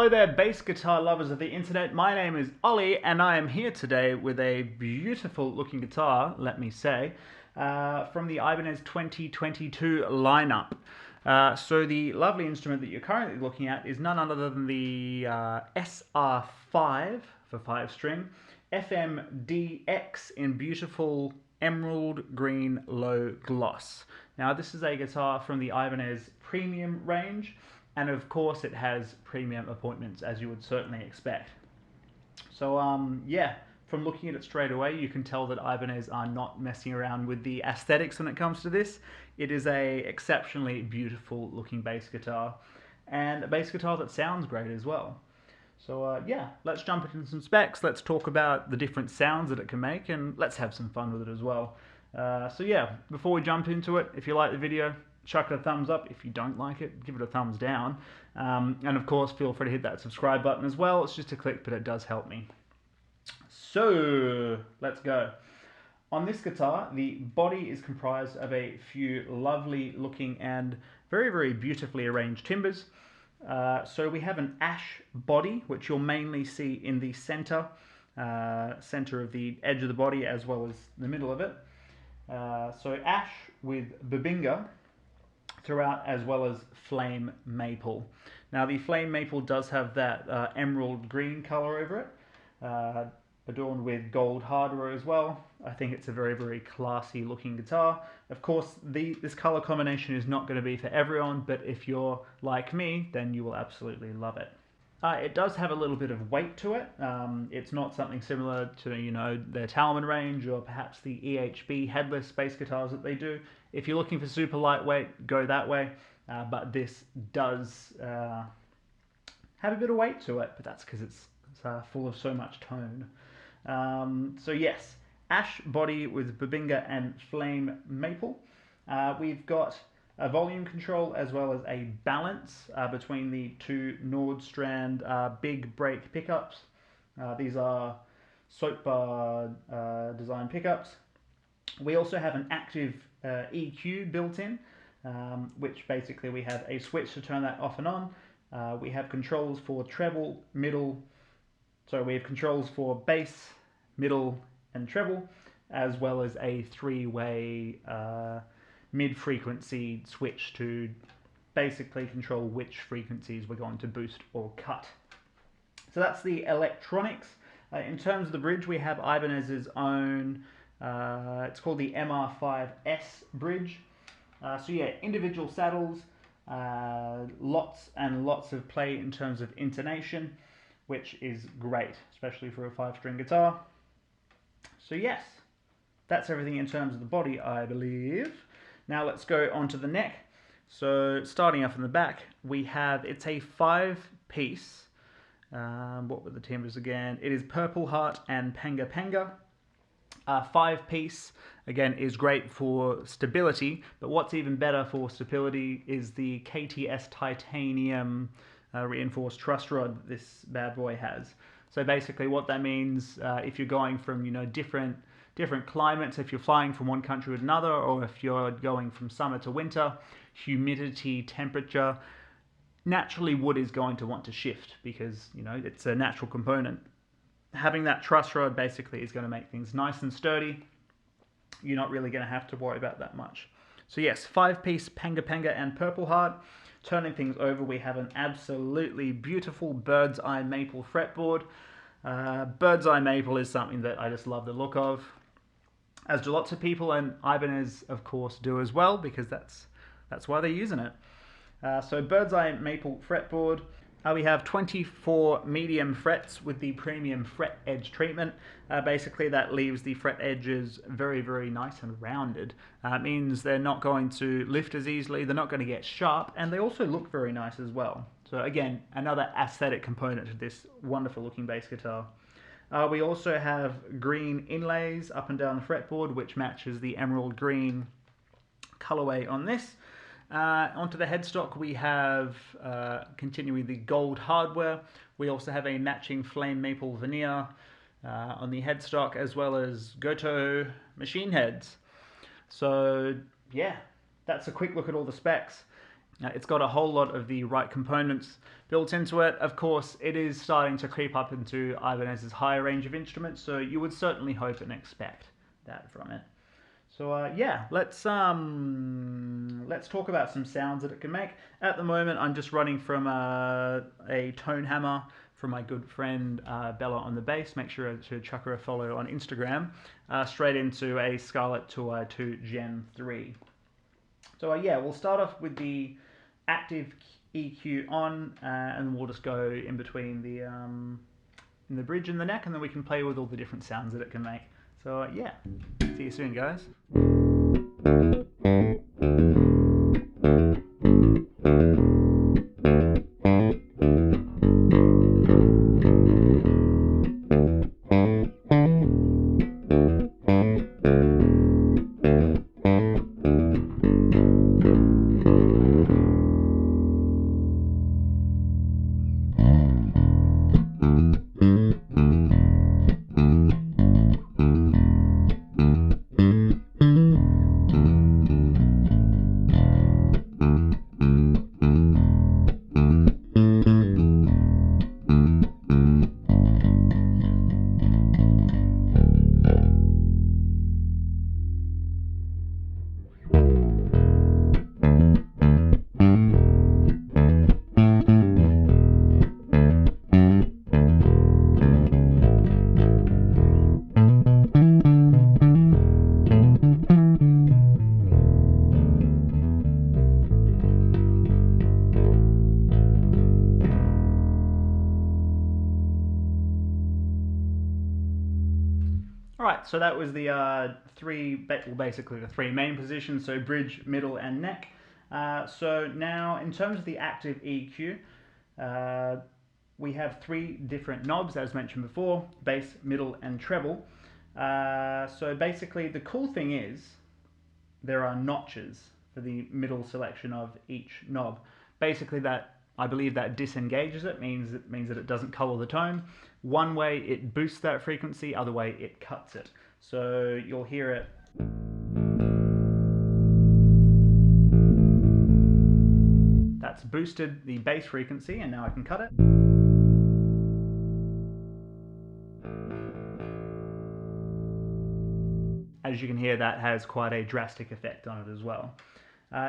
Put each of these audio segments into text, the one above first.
Hello there, bass guitar lovers of the internet. My name is Ollie, and I am here today with a beautiful looking guitar, let me say, from the Ibanez 2022 lineup. So the lovely instrument that you're currently looking at is none other than the SR5 for 5-string FMDX in beautiful emerald green low gloss. Now this is a guitar from the Ibanez Premium range, and of course it has premium appointments, as you would certainly expect. So yeah, from looking at it straight away, you can tell that Ibanez are not messing around with the aesthetics when it comes to this. It is a exceptionally beautiful looking bass guitar, and a bass guitar that sounds great as well. So yeah, let's jump into some specs, let's talk about the different sounds that it can make, and let's have some fun with it as well. So yeah, before we jump into it, if you like the video, chuck it a thumbs up. If you don't like it, give it a thumbs down. And of course, feel free to hit that subscribe button as well. It's just a click, but it does help me. So let's go. On this guitar, the body is comprised of a few lovely looking and very, very beautifully arranged timbers. So we have an ash body, which you'll mainly see in the center of the edge of the body as well as the middle of it. So ash with Bubinga throughout, as well as flame maple. Now the flame maple does have that emerald green color over it, adorned with gold hardware as well. I think it's a very, very classy looking guitar. Of course, this color combination is not going to be for everyone, but if you're like me, then you will absolutely love it. It does have a little bit of weight to it. It's not something similar to, you know, their Talman range or perhaps the EHB headless bass guitars that they do. If you're looking for super lightweight, go that way. But this does have a bit of weight to it, but that's because it's full of so much tone. So yes, ash body with Bubinga and flame maple. We've got a volume control as well as a balance between the two Nordstrand big brake pickups. These are soap bar design pickups. We also have an active EQ built in, which basically we have a switch to turn that off and on. We have controls for treble, middle, so we have controls for bass, middle and treble, as well as a three-way mid-frequency switch to basically control which frequencies we're going to boost or cut. So that's the electronics. In terms of the bridge, we have Ibanez's own, it's called the MR5S bridge. So yeah, individual saddles, lots and lots of play in terms of intonation, which is great, especially for a 5-string guitar. So yes, that's everything in terms of the body, I believe. Now let's go on to the neck. So starting off in the back, we have, it's a 5-piece, what were the timbers again? It is Purple Heart and Panga Panga. 5-piece, again, is great for stability, but what's even better for stability is the KTS titanium reinforced truss rod that this bad boy has. So basically what that means, if you're going from, you know, different climates, if you're flying from one country to another, or if you're going from summer to winter, humidity, temperature, naturally wood is going to want to shift because, you know, it's a natural component. Having that truss rod basically is going to make things nice and sturdy. You're not really going to have to worry about that much. So yes, 5-piece Panga Panga and Purple Heart. Turning things over, we have an absolutely beautiful bird's eye maple fretboard. Bird's eye maple is something that I just love the look of, as do lots of people, and Ibanez of course do as well, because that's why they're using it. So bird's eye maple fretboard. We have 24 medium frets with the premium fret edge treatment. Basically that leaves the fret edges very, very nice and rounded. It means they're not going to lift as easily, they're not going to get sharp, and they also look very nice as well. So again, another aesthetic component to this wonderful looking bass guitar. We also have green inlays up and down the fretboard, which matches the emerald green colorway on this. Onto the headstock we have, continuing the gold hardware, we also have a matching flame maple veneer on the headstock, as well as Goto machine heads. So yeah, that's a quick look at all the specs. It's got a whole lot of the right components built into it. Of course, it is starting to creep up into Ibanez's higher range of instruments, so you would certainly hope and expect that from it. So yeah, let's talk about some sounds that it can make. At the moment, I'm just running from a tone hammer from my good friend Bella on the bass. Make sure to chuck her a follow on Instagram. Straight into a Scarlett 2i2 Gen 3. So yeah, we'll start off with the active EQ on, and we'll just go in between the bridge and the neck, and then we can play with all the different sounds that it can make. So yeah, see you soon, guys. Alright, so that was the basically the three main positions, so bridge, middle, and neck. So now, in terms of the active EQ, we have three different knobs, as mentioned before: bass, middle, and treble. So basically, the cool thing is, there are notches for the middle selection of each knob. Basically, that, I believe, that disengages it, means that it doesn't color the tone. One way it boosts that frequency, other way it cuts it. So you'll hear it. That's boosted the bass frequency, and now I can cut it. As you can hear, that has quite a drastic effect on it as well.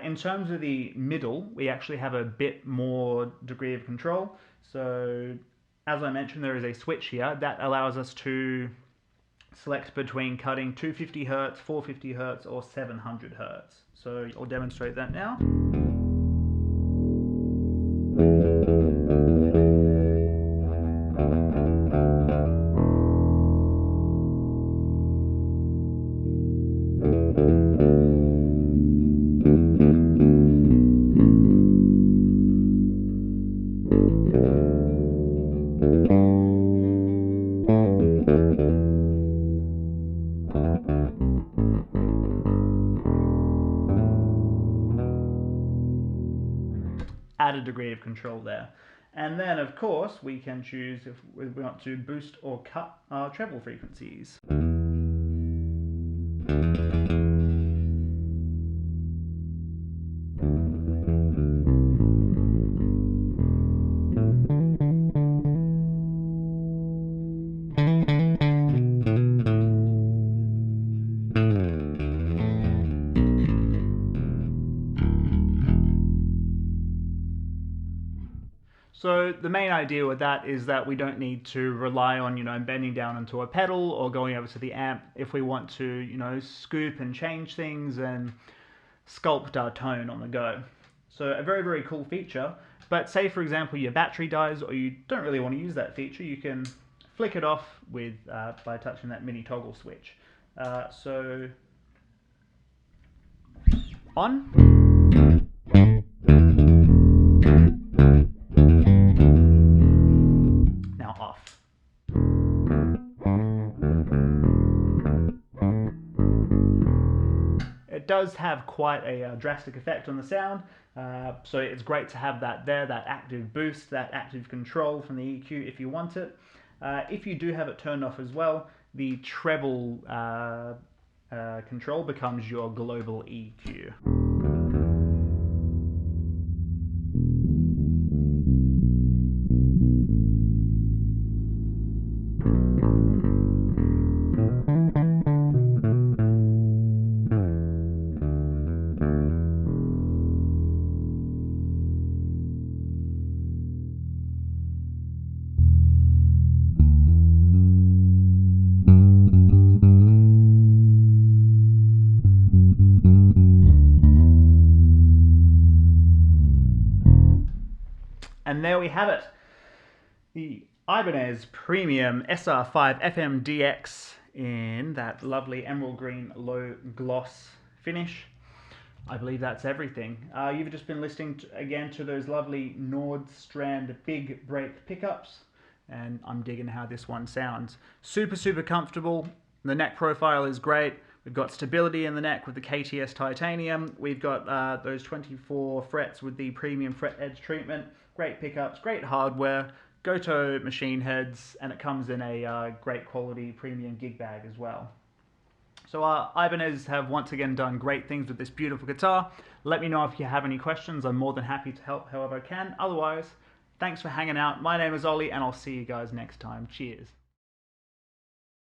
In terms of the middle, we actually have a bit more degree of control. So, as I mentioned, there is a switch here that allows us to select between cutting 250 Hz, 450 Hz, or 700 Hz. So I'll demonstrate that now. Added degree of control there. And then, of course, we can choose if we want to boost or cut our treble frequencies. So the main idea with that is that we don't need to rely on, bending down into a pedal or going over to the amp if we want to, scoop and change things and sculpt our tone on the go. So a very, very cool feature. But say, for example, your battery dies or you don't really want to use that feature, you can flick it off with by touching that mini toggle switch. So on. Now off. It does have quite a drastic effect on the sound, so it's great to have that there, that active boost, that active control from the EQ if you want it. If you do have it turned off as well, the treble control becomes your global EQ. And there we have it. The Ibanez Premium SR5FMDX in that lovely emerald green low gloss finish. I believe that's everything. You've just been listening again to those lovely Nordstrand big brake pickups, and I'm digging how this one sounds. Super, super comfortable. The neck profile is great. We've got stability in the neck with the KTS titanium. We've got those 24 frets with the premium fret edge treatment. Great pickups, great hardware, Goto machine heads, and it comes in a great quality premium gig bag as well. So Ibanez have once again done great things with this beautiful guitar. Let me know if you have any questions. I'm more than happy to help however I can. Otherwise, thanks for hanging out. My name is Ollie, and I'll see you guys next time. Cheers.